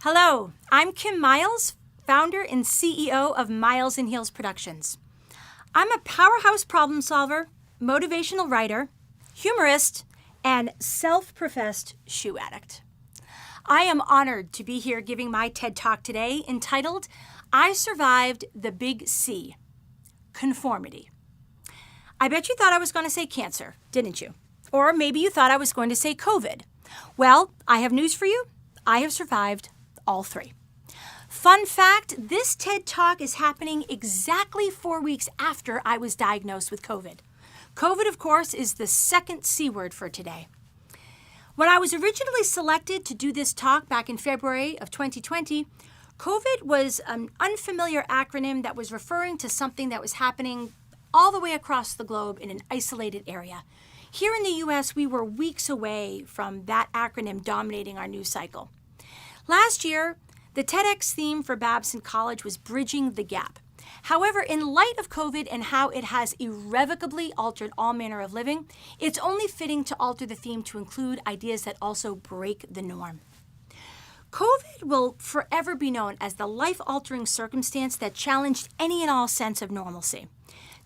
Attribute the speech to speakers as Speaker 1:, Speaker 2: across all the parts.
Speaker 1: Hello, I'm Kim Miles, founder and CEO of Miles and Heels Productions. I'm a powerhouse problem solver, motivational writer, humorist, and self-professed shoe addict. I am honored to be here giving my TED Talk today entitled, I Survived the Big C, Conformity. I bet you thought I was going to say cancer, didn't you? Or maybe you thought I was going to say COVID. Well, I have news for you. I have survived all three. Fun fact, this TED Talk is happening exactly 4 weeks after I was diagnosed with COVID. COVID, of course, is the second C word for today. When I was originally selected to do this talk back in February of 2020, COVID was an unfamiliar acronym that was referring to something that was happening all the way across the globe in an isolated area. Here in the US, we were weeks away from that acronym dominating our news cycle. Last year, the TEDx theme for Babson College was Bridging the Gap. However, in light of COVID and how it has irrevocably altered all manner of living, it's only fitting to alter the theme to include ideas that also break the norm. COVID will forever be known as the life-altering circumstance that challenged any and all sense of normalcy.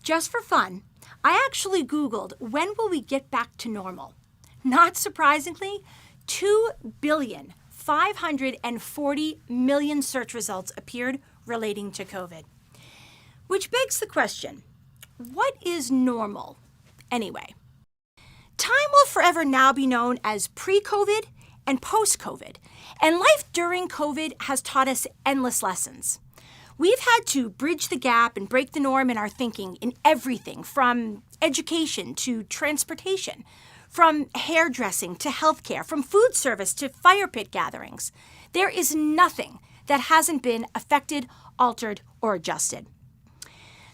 Speaker 1: Just for fun, I actually Googled, when will we get back to normal? Not surprisingly, 2,540,000,000 search results appeared relating to COVID. Which begs the question, what is normal anyway? Time will forever now be known as pre-COVID and post-COVID, and life during COVID has taught us endless lessons. We've had to bridge the gap and break the norm in our thinking in everything from education to transportation, from hairdressing to healthcare, from food service to fire pit gatherings. There is nothing that hasn't been affected, altered, or adjusted.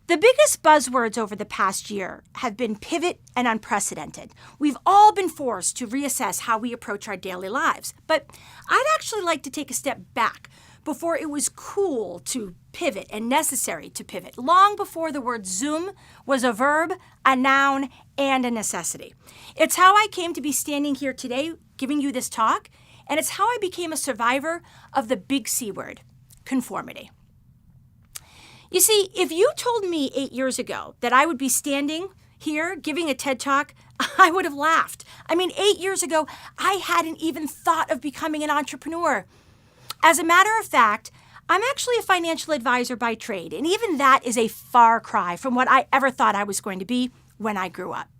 Speaker 1: The biggest buzzwords over the past year have been pivot and unprecedented. We've all been forced to reassess how we approach our daily lives. But I'd actually like to take a step back before it was cool to pivot and necessary to pivot, long before the word Zoom was a verb, a noun, and a necessity. It's how I came to be standing here today giving you this talk, and it's how I became a survivor of the big C word, conformity. You see, if you told me 8 years ago that I would be standing here giving a TED Talk, I would have laughed. 8 years ago, I hadn't even thought of becoming an entrepreneur. As a matter of fact, I'm actually a financial advisor by trade, and even that is a far cry from what I ever thought I was going to be when I grew up.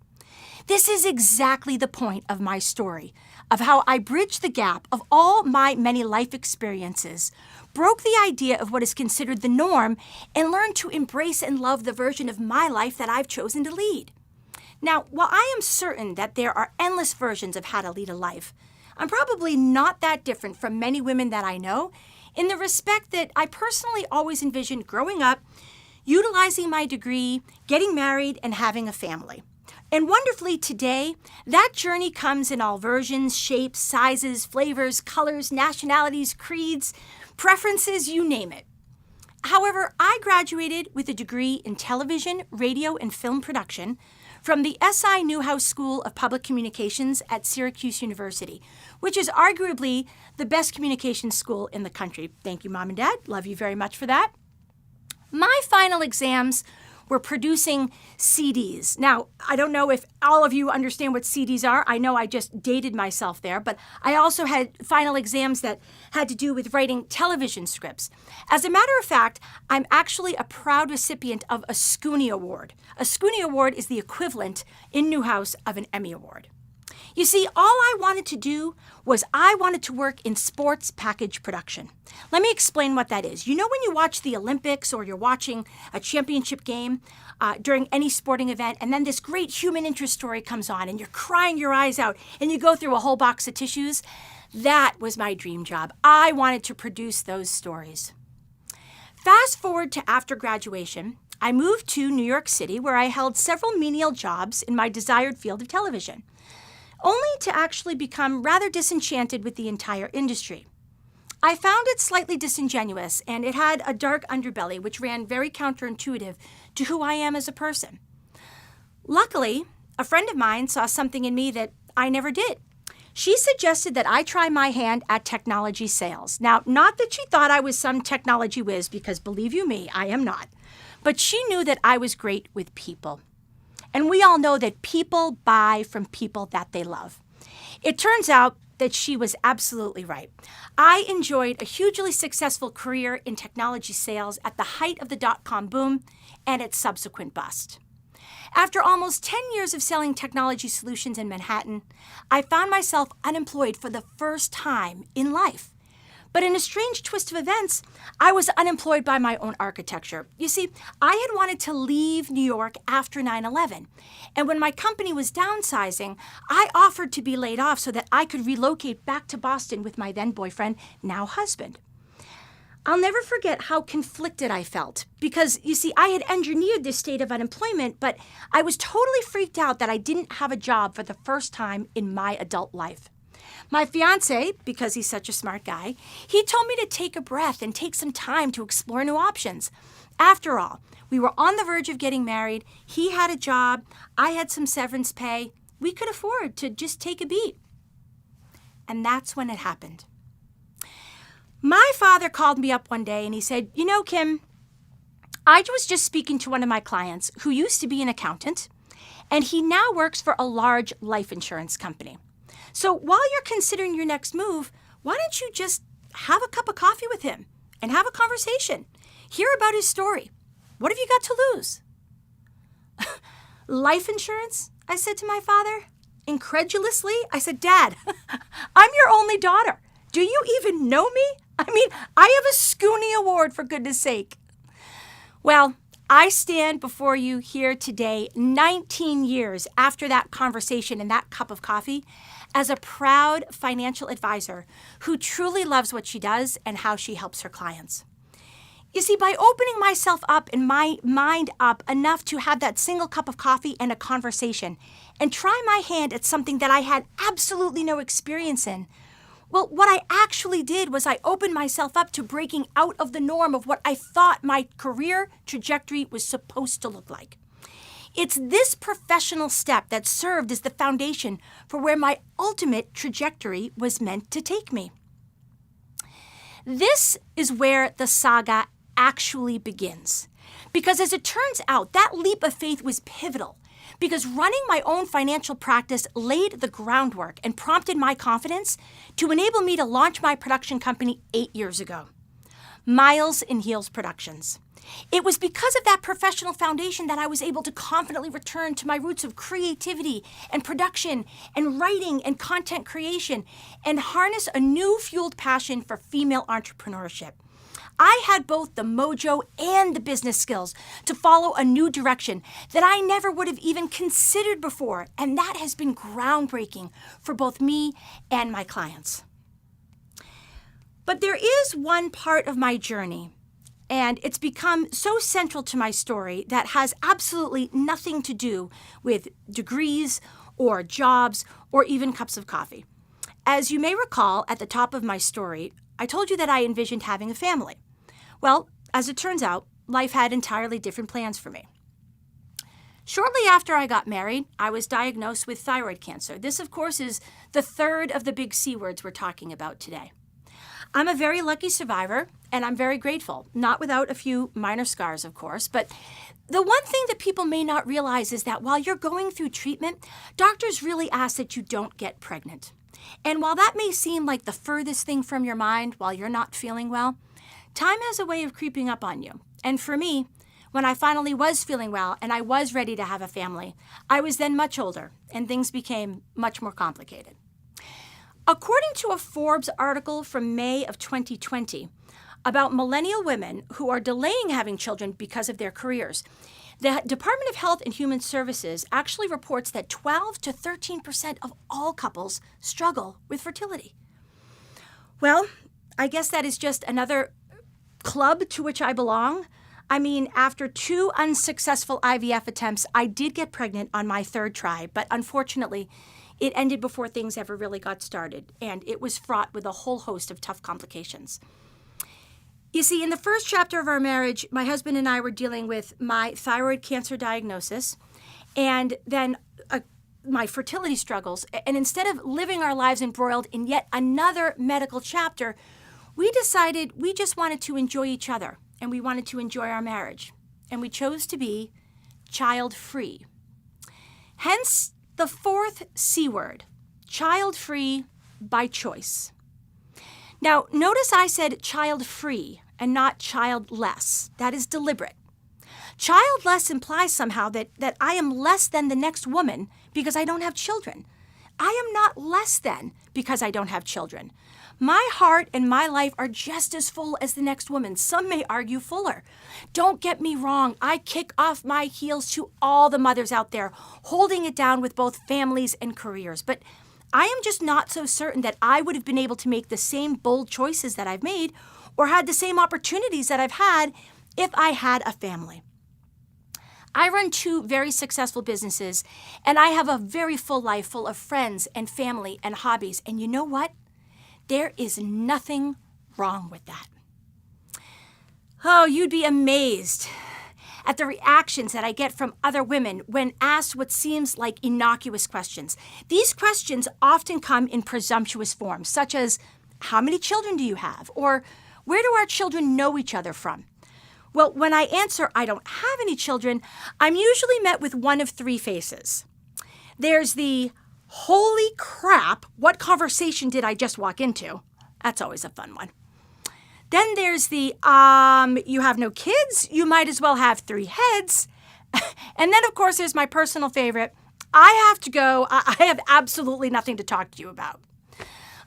Speaker 1: This is exactly the point of my story, of how I bridged the gap of all my many life experiences, broke the idea of what is considered the norm, and learned to embrace and love the version of my life that I've chosen to lead. Now, while I am certain that there are endless versions of how to lead a life, I'm probably not that different from many women that I know in the respect that I personally always envisioned growing up, utilizing my degree, getting married, and having a family. And wonderfully today, that journey comes in all versions, shapes, sizes, flavors, colors, nationalities, creeds, preferences, you name it. However, I graduated with a degree in television, radio, and film production from the S.I. Newhouse School of Public Communications at Syracuse University, which is arguably the best communications school in the country. Thank you, Mom and Dad. Love you very much for that. My final exams were producing CDs. Now, I don't know if all of you understand what CDs are. I know I just dated myself there, but I also had final exams that had to do with writing television scripts. As a matter of fact, I'm actually a proud recipient of a Scooney Award. A Scooney Award is the equivalent in Newhouse of an Emmy Award. You see, all I wanted to do was I wanted to work in sports package production. Let me explain what that is. You know when you watch the Olympics or you're watching a championship game during any sporting event, and then this great human interest story comes on and you're crying your eyes out and you go through a whole box of tissues? That was my dream job. I wanted to produce those stories. Fast forward to after graduation, I moved to New York City where I held several menial jobs in my desired field of television, only to actually become rather disenchanted with the entire industry. I found it slightly disingenuous, and it had a dark underbelly which ran very counterintuitive to who I am as a person. Luckily, a friend of mine saw something in me that I never did. She suggested that I try my hand at technology sales. Now, not that she thought I was some technology whiz, because believe you me, I am not. But she knew that I was great with people. And we all know that people buy from people that they love. It turns out that she was absolutely right. I enjoyed a hugely successful career in technology sales at the height of the dot-com boom and its subsequent bust. After almost 10 years of selling technology solutions in Manhattan, I found myself unemployed for the first time in life. But in a strange twist of events, I was unemployed by my own architecture. You see, I had wanted to leave New York after 9/11. And when my company was downsizing, I offered to be laid off so that I could relocate back to Boston with my then boyfriend, now husband. I'll never forget how conflicted I felt because, you see, I had engineered this state of unemployment, but I was totally freaked out that I didn't have a job for the first time in my adult life. My fiance, because he's such a smart guy, he told me to take a breath and take some time to explore new options. After all, we were on the verge of getting married. He had a job. I had some severance pay. We could afford to just take a beat. And that's when it happened. My father called me up one day and he said, "You know, Kim, I was just speaking to one of my clients who used to be an accountant, and he now works for a large life insurance company. So while you're considering your next move, why don't you just have a cup of coffee with him and have a conversation? Hear about his story. What have you got to lose?" "Life insurance?" I said to my father. Incredulously, I said, "Dad, I'm your only daughter. Do you even know me? I mean, I have a Scooney Award, for goodness sake." Well, I stand before you here today, 19 years after that conversation and that cup of coffee, as a proud financial advisor who truly loves what she does and how she helps her clients. You see, by opening myself up and my mind up enough to have that single cup of coffee and a conversation and try my hand at something that I had absolutely no experience in, well, what I actually did was I opened myself up to breaking out of the norm of what I thought my career trajectory was supposed to look like. It's this professional step that served as the foundation for where my ultimate trajectory was meant to take me. This is where the saga actually begins. Because as it turns out, that leap of faith was pivotal. Because running my own financial practice laid the groundwork and prompted my confidence to enable me to launch my production company 8 years ago, Miles in Heels Productions. It was because of that professional foundation that I was able to confidently return to my roots of creativity and production and writing and content creation and harness a new fueled passion for female entrepreneurship. I had both the mojo and the business skills to follow a new direction that I never would have even considered before, and that has been groundbreaking for both me and my clients. But there is one part of my journey, and it's become so central to my story that has absolutely nothing to do with degrees or jobs or even cups of coffee. As you may recall, at the top of my story, I told you that I envisioned having a family. Well, as it turns out, life had entirely different plans for me. Shortly after I got married, I was diagnosed with thyroid cancer. This, of course, is the third of the big C words we're talking about today. I'm a very lucky survivor, and I'm very grateful, not without a few minor scars, of course. But the one thing that people may not realize is that while you're going through treatment, doctors really ask that you don't get pregnant. And while that may seem like the furthest thing from your mind while you're not feeling well, time has a way of creeping up on you. And for me, when I finally was feeling well and I was ready to have a family, I was then much older and things became much more complicated. According to a Forbes article from May of 2020 about millennial women who are delaying having children because of their careers, the Department of Health and Human Services actually reports that 12 to 13% of all couples struggle with fertility. Well, I guess that is just another club to which I belong. I mean, after 2 unsuccessful IVF attempts, I did get pregnant on my 3rd try, but unfortunately, it ended before things ever really got started, and it was fraught with a whole host of tough complications. You see, in the first chapter of our marriage, my husband and I were dealing with my thyroid cancer diagnosis, and then my fertility struggles, and instead of living our lives embroiled in yet another medical chapter, we decided we just wanted to enjoy each other and we wanted to enjoy our marriage. And we chose to be child-free. Hence the fourth C word, child-free by choice. Now, notice I said child-free and not childless. That is deliberate. Childless implies somehow that I am less than the next woman because I don't have children. I am not less than because I don't have children. My heart and my life are just as full as the next woman. Some may argue fuller. Don't get me wrong. I kick off my heels to all the mothers out there, holding it down with both families and careers. But I am just not so certain that I would have been able to make the same bold choices that I've made or had the same opportunities that I've had if I had a family. I run 2 very successful businesses, and I have a very full life full of friends and family and hobbies. And you know what? There is nothing wrong with that. Oh, you'd be amazed at the reactions that I get from other women when asked what seems like innocuous questions. These questions often come in presumptuous forms, such as, how many children do you have? Or, where do our children know each other from? Well, when I answer, I don't have any children, I'm usually met with one of 3 faces. There's the, holy crap, what conversation did I just walk into? That's always a fun one. Then there's the, you have no kids? You might as well have 3 heads. And then, of course, there's my personal favorite, I have to go, I have absolutely nothing to talk to you about.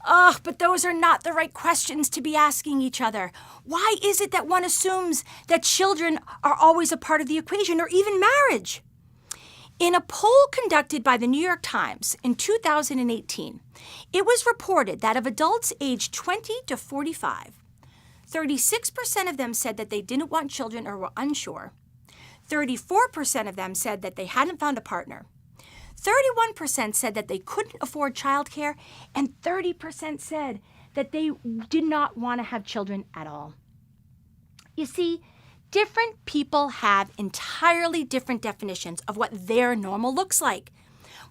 Speaker 1: Ugh, but those are not the right questions to be asking each other. Why is it that one assumes that children are always a part of the equation or even marriage? In a poll conducted by the New York Times in 2018, it was reported that of adults aged 20 to 45, 36% of them said that they didn't want children or were unsure. 34% of them said that they hadn't found a partner. 31% said that they couldn't afford childcare, and 30% said that they did not want to have children at all. You see, different people have entirely different definitions of what their normal looks like.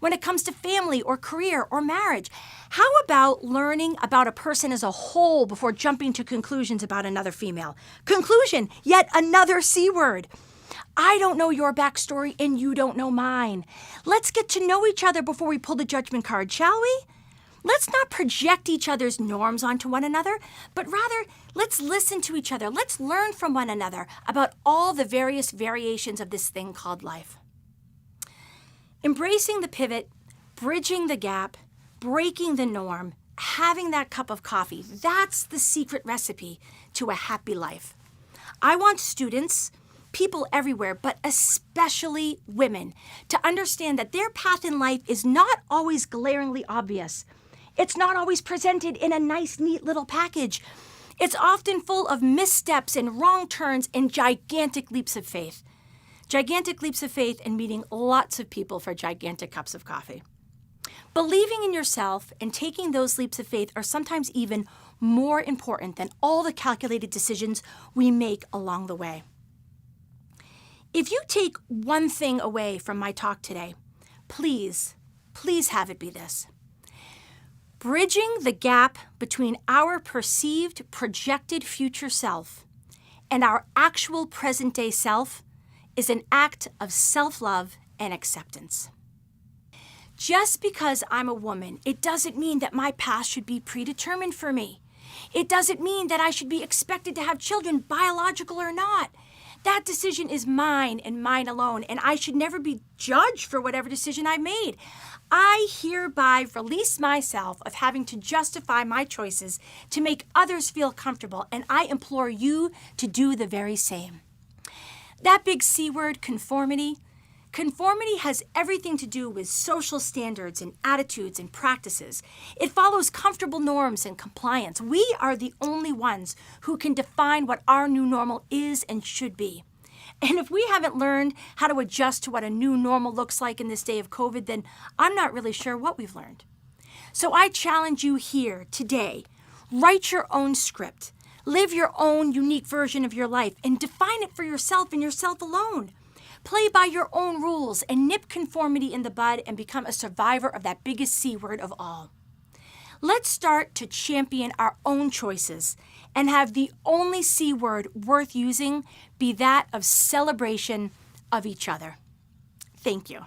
Speaker 1: When it comes to family or career or marriage, how about learning about a person as a whole before jumping to conclusions about another female? Conclusion, yet another C word. I don't know your backstory and you don't know mine. Let's get to know each other before we pull the judgment card, shall we? Let's not project each other's norms onto one another, but rather let's listen to each other. Let's learn from one another about all the various variations of this thing called life. Embracing the pivot, bridging the gap, breaking the norm, having that cup of coffee, that's the secret recipe to a happy life. I want students, people everywhere, but especially women, to understand that their path in life is not always glaringly obvious. It's not always presented in a nice, neat little package. It's often full of missteps and wrong turns and gigantic leaps of faith. Gigantic leaps of faith and meeting lots of people for gigantic cups of coffee. Believing in yourself and taking those leaps of faith are sometimes even more important than all the calculated decisions we make along the way. If you take one thing away from my talk today, please have it be this. Bridging the gap between our perceived projected future self and our actual present-day self is an act of self-love and acceptance. Just because I'm a woman, it doesn't mean that my path should be predetermined for me. It doesn't mean that I should be expected to have children, biological or not. That decision is mine and mine alone, and I should never be judged for whatever decision I made. I hereby release myself of having to justify my choices to make others feel comfortable, and I implore you to do the very same. That big C word, conformity. Conformity has everything to do with social standards and attitudes and practices. It follows comfortable norms and compliance. We are the only ones who can define what our new normal is and should be. And if we haven't learned how to adjust to what a new normal looks like in this day of COVID, then I'm not really sure what we've learned. So I challenge you here today, write your own script. Live your own unique version of your life and define it for yourself and yourself alone. Play by your own rules and nip conformity in the bud and become a survivor of that biggest C word of all. Let's start to champion our own choices and have the only C word worth using be that of celebration of each other. Thank you.